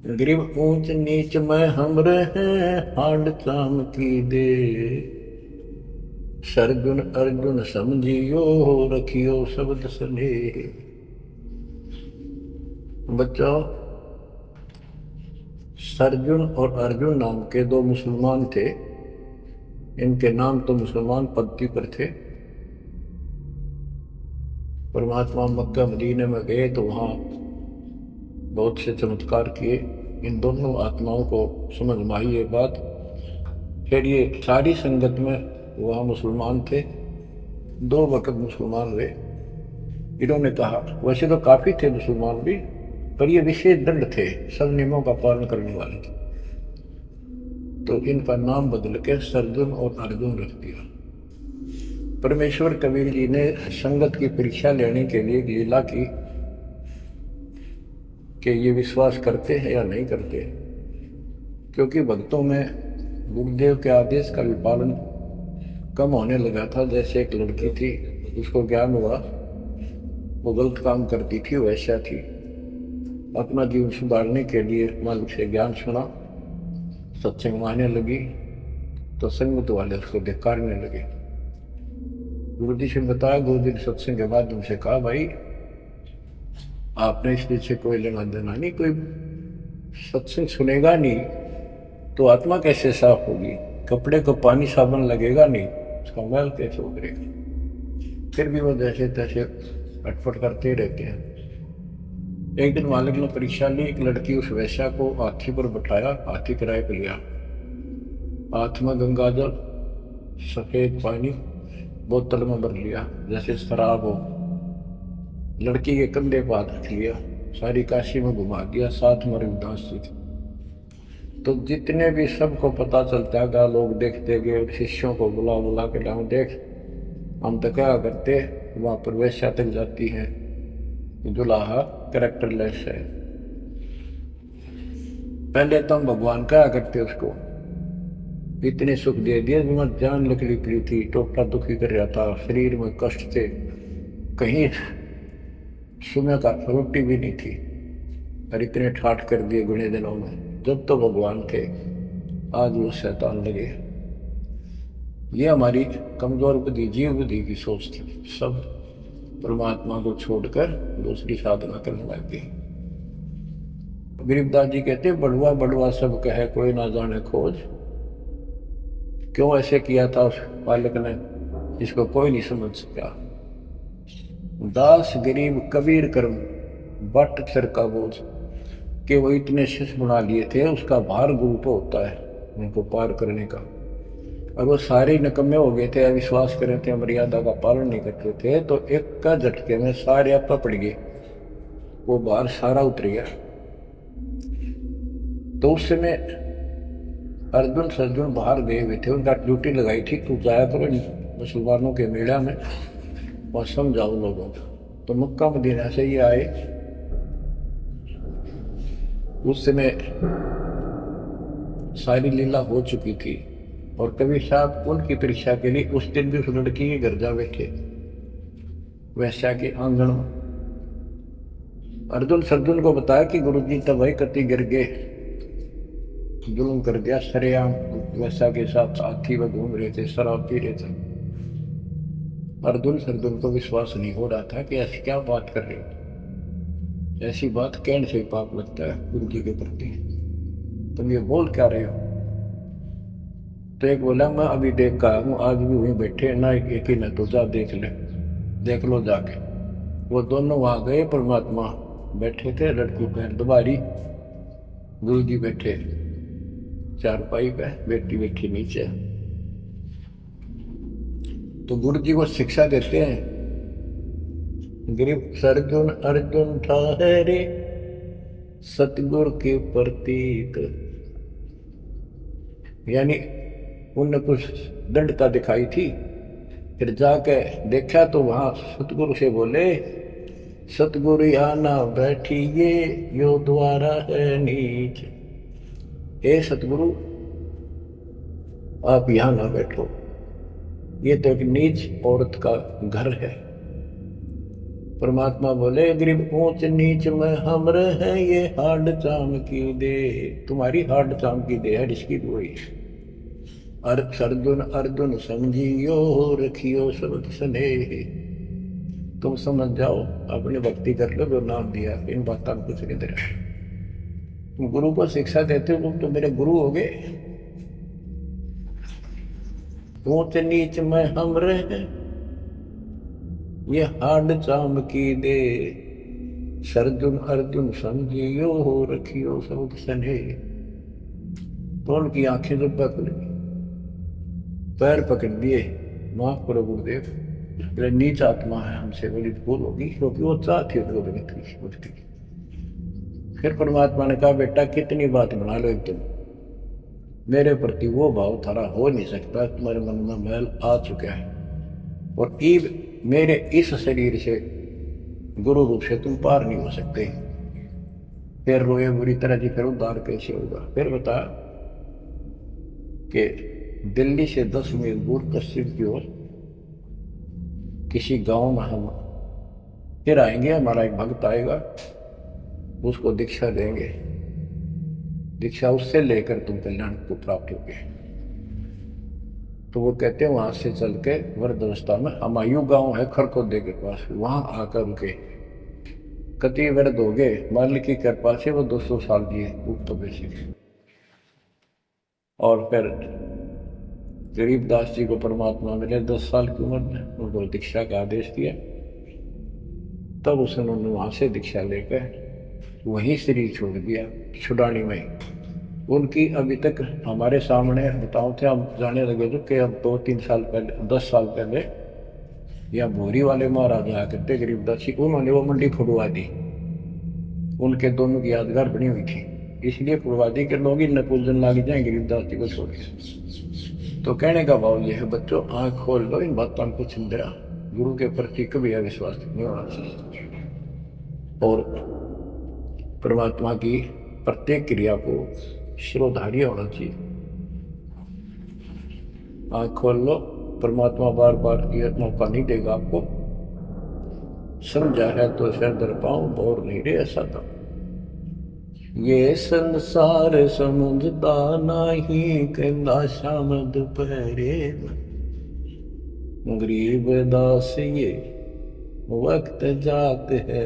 गरीब ऊंच नीच में हम रहे, हाड चाम की दे, सरजुन अर्जुन समझियो, रखियो शब्द स्नेह। बच्चों, सरजुन और अर्जुन नाम के 2 मुसलमान थे। इनके नाम तो मुसलमान पद्धति पर थे। परमात्मा मक्का मदीने में गए तो वहाँ बहुत से चमत्कार किए। इन दोनों आत्माओं को समझ में आई ये बात। फिर ये सारी संगत में वहाँ मुसलमान थे, 2 वक्त मुसलमान हुए। इन्होंने कहा, वैसे तो काफ़ी थे मुसलमान भी, पर ये विशेष दंड थे, सब नियमों का पालन करने वाले थे, तो इनका नाम बदल के सर्जुन और अर्जुन रख दिया। परमेश्वर कबीर जी ने संगत की परीक्षा लेने के लिए लीला की कि ये विश्वास करते हैं या नहीं करते, क्योंकि भक्तों में गुरुदेव के आदेश का भी पालन कम होने लगा था। जैसे एक लड़की थी, उसको ज्ञान हुआ वो गलत काम करती थी, वैसा थी। अपना जीवन सुधारने के लिए मालिक से ज्ञान सुना, सत्संग में आने लगी तो संगत वाले उसको धिक्कारने लगे। गुरु जी से बताया, गुरु जी ने सत्संग के बाद उनसे कहा, भाई आपने इस चीज से कोई लेना देना नहीं, कोई सत्संग सुनेगा नहीं तो आत्मा कैसे साफ होगी, कपड़े को पानी साबुन लगेगा नहीं, उसका मैल कैसे उतरेगा। फिर भी वो जैसे तैसे अटपट करते ही रहते हैं। एक दिन मालिक ने परीक्षा ली, एक लड़की उस वैश्या को हाथी पर बैठाया, हाथी किराए पर लिया, हाथ में गंगाजल सफेद पानी बोतल में भर लिया जैसे शराब हो, लड़की के कंधे पर हाथ रख लिया, सारी काशी में घुमा दिया, साथ में रविदास जी थे। तो जितने भी सबको पता चलता है, लोग देखते गए, शिष्यों को बुला बुला के लाऊं, देख हम तो क्या करते, वहां पर वैश्या तक जाती है, दुल्हा कैरेक्टरलेस है। पहले तो हम भगवान क्या करते उसको, इतने सुख दे दिए, जान लकड़ी पड़ी थी, टोटा दुखी कर रहा था, शरीर में कष्ट थे, कहीं सुबह का रोटी भी नहीं थी, और इतने ठाठ कर दिए गुणे दिनों में। जब तो भगवान थे, आज वो शैतान लगे। ये हमारी कमजोर बुद्धि, जीव बुद्धि की सोच थी। सब परमात्मा को छोड़कर दूसरी साधना करने लग गए। गरीबदास जी कहते, बड़ुआ बड़ुआ सब कहे कोई ना जाने खोज। क्यों ऐसे किया था उस बालक ने, इसको कोई नहीं समझ सका। दास गरीब कबीर कर्म बट सिर का बोझ, कि वो इतने शिष्य बना लिए थे, उसका भार गुरु पे होता है उनको पार करने का। और वो सारे नकम्मे हो गए थे, अविश्वास कर रहे थे, मर्यादा का पालन नहीं करते थे, तो एक का झटके में सारे आपा पड़ गए, वो भार सारा उतर गया। तो उस समय अर्जुन सर्जुन बाहर गए हुए थे, उनका ड्यूटी लगाई थी, तू जाया करो मुसलमानों के मेला में और समझाओ लोगों को। तो मक्का मदीना से ये आए। उस समय सारी लीला हो चुकी थी, और कबीर साहब उनकी परीक्षा के लिए उस दिन भी उस लड़की के घर जा बैठे, वैश्या के आंगन में। अर्जुन सर्जुन को बताया कि गुरुजी तब वही कति गिर गए, जुल्म कर दिया सरेआम, वैश्या के साथ साथी में घूम रहे थे, शराब पी रहे थे। अर्जुन सर्जुन को विश्वास नहीं हो रहा था कि ऐसी क्या बात कर रहे हो, ऐसी बात कहने से पाप लगता है गुरु जी के प्रति, तुम ये बोल क्या रहे हो। तो एक बोला, मैं अभी देख का हूँ, आज भी वहीं बैठे ना, एक ही न तो जा देख ले, देख लो जाके। वो दोनों वहां गए, परमात्मा बैठे थे, लड़की पैर दुबारी, गुरु जी बैठे चारपाई पे, बेटी बैठी नीचे। तो गुरु जी को शिक्षा देते हैं, गरीब सर्जुन अर्जुन ठहरे सतगुरु के प्रतीक, यानी उनने कुछ दृढ़ता दिखाई थी। फिर जाके देखा तो वहां सतगुरु से बोले, सतगुरु आना बैठिए यो द्वारा है नीच। हे सतगुरु आप यहां ना बैठो, ये तो एक नीच औरत का घर है। परमात्मा बोले, गरीब ऊंच नीच में हम रहे, ये हाड चाम की दे, तुम्हारी हाड चाम की दे है, इसकी कोई। अर्जुन अर्जुन समझियो रखियो शब्द स्नेह, तुम समझ जाओ, अपनी भक्ति कर लो, जो नाम दिया, इन बातों में कुछ नहीं दे रहा। तुम गुरु को शिक्षा देते हो, तुम तो मेरे गुरु हो गए। ऊंच नीच में हम रहे, ये हाड चाम की दे, सर्जुन अर्जुन समझियो रखियो शब्द स्नेह। तो उनकी आंखें जब खुली, पैर पकड़ दिए, माफ करो गुरुदेव, मेरा नीच आत्मा है, हमसे बड़ी भूल होगी, क्योंकि वो चाहती उसकी। फिर परमात्मा ने कहा, बेटा कितनी बात बना लो एकदम, मेरे प्रति वो भाव थारा हो नहीं सकता, तुम्हारे मन में मैल आ चुका है, और ईब मेरे इस शरीर से गुरु रूप से तुम पार नहीं हो सकते। फिर रोए बुरी तरह जी, फिर उद्धार कैसे होगा। फिर बता कि दिल्ली से 10 मील दूर पश्चिम की ओर किसी गांव में हम फिर आएंगे, हमारा एक भक्त आएगा, उसको दीक्षा देंगे, दीक्षा उससे लेकर तुम कल्याण को प्राप्त होगे। तो वो कहते हैं वहां से चल के वृद्धावस्था में हमायूं गांव है खरखोदे के पास, वहां आकर उनके कति वृद्ध हो गए, मालिक की कृपा से वो 200 साल दिए ऊपर से। और फिर गरीबदास जी को परमात्मा मिले 10 साल की उम्र में, उनको दीक्षा का आदेश दिया। तब उन्होंने वहां से दीक्षा लेकर वहीं शरीर छोड़ दिया छुड़ानी में। उनकी अभी तक हमारे सामने बताओ थे, हम जाने लगे थे कि अब 2-3 साल पहले, 10 साल पहले, या भोरी वाले महाराज आया करते गरीबदास जी, उन्होंने वो मंडी खुदवा दी, उनके दोनों की यादगार बनी हुई थी, इसलिए खुदवा दी कि लोग इन पूजन लाग जाए गरीबदास जी को छोड़ के। तो कहने का भाव यह है बच्चों, आंख खोल लो, इन बातों को चिंतरा, गुरु के प्रति कभी अविश्वास नहीं होना चाहिए, और परमात्मा की प्रत्येक क्रिया को शिरोधार्य होना चाहिए। आंख खोल लो, परमात्मा बार बार यह मौका नहीं देगा आपको, समझा है तो सिर दर पाऊं, बोर नहीं रे ऐसा था। ये संसार समझदा नहीं, कहंदा शाम दोपहरे, गरीब दास ये वक्त जात है,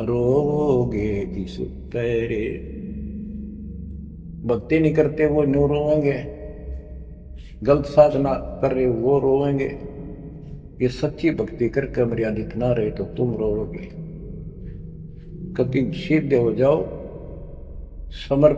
रोगे इस पैरे। भक्ति नहीं करते वो न्यू रोएंगे, गलत साधना कर रहे वो रोएंगे। ये सच्ची भक्ति करके मर्यादित ना रहे तो तुम रोओगे। कभी सीधे हो जाओ, समर्पित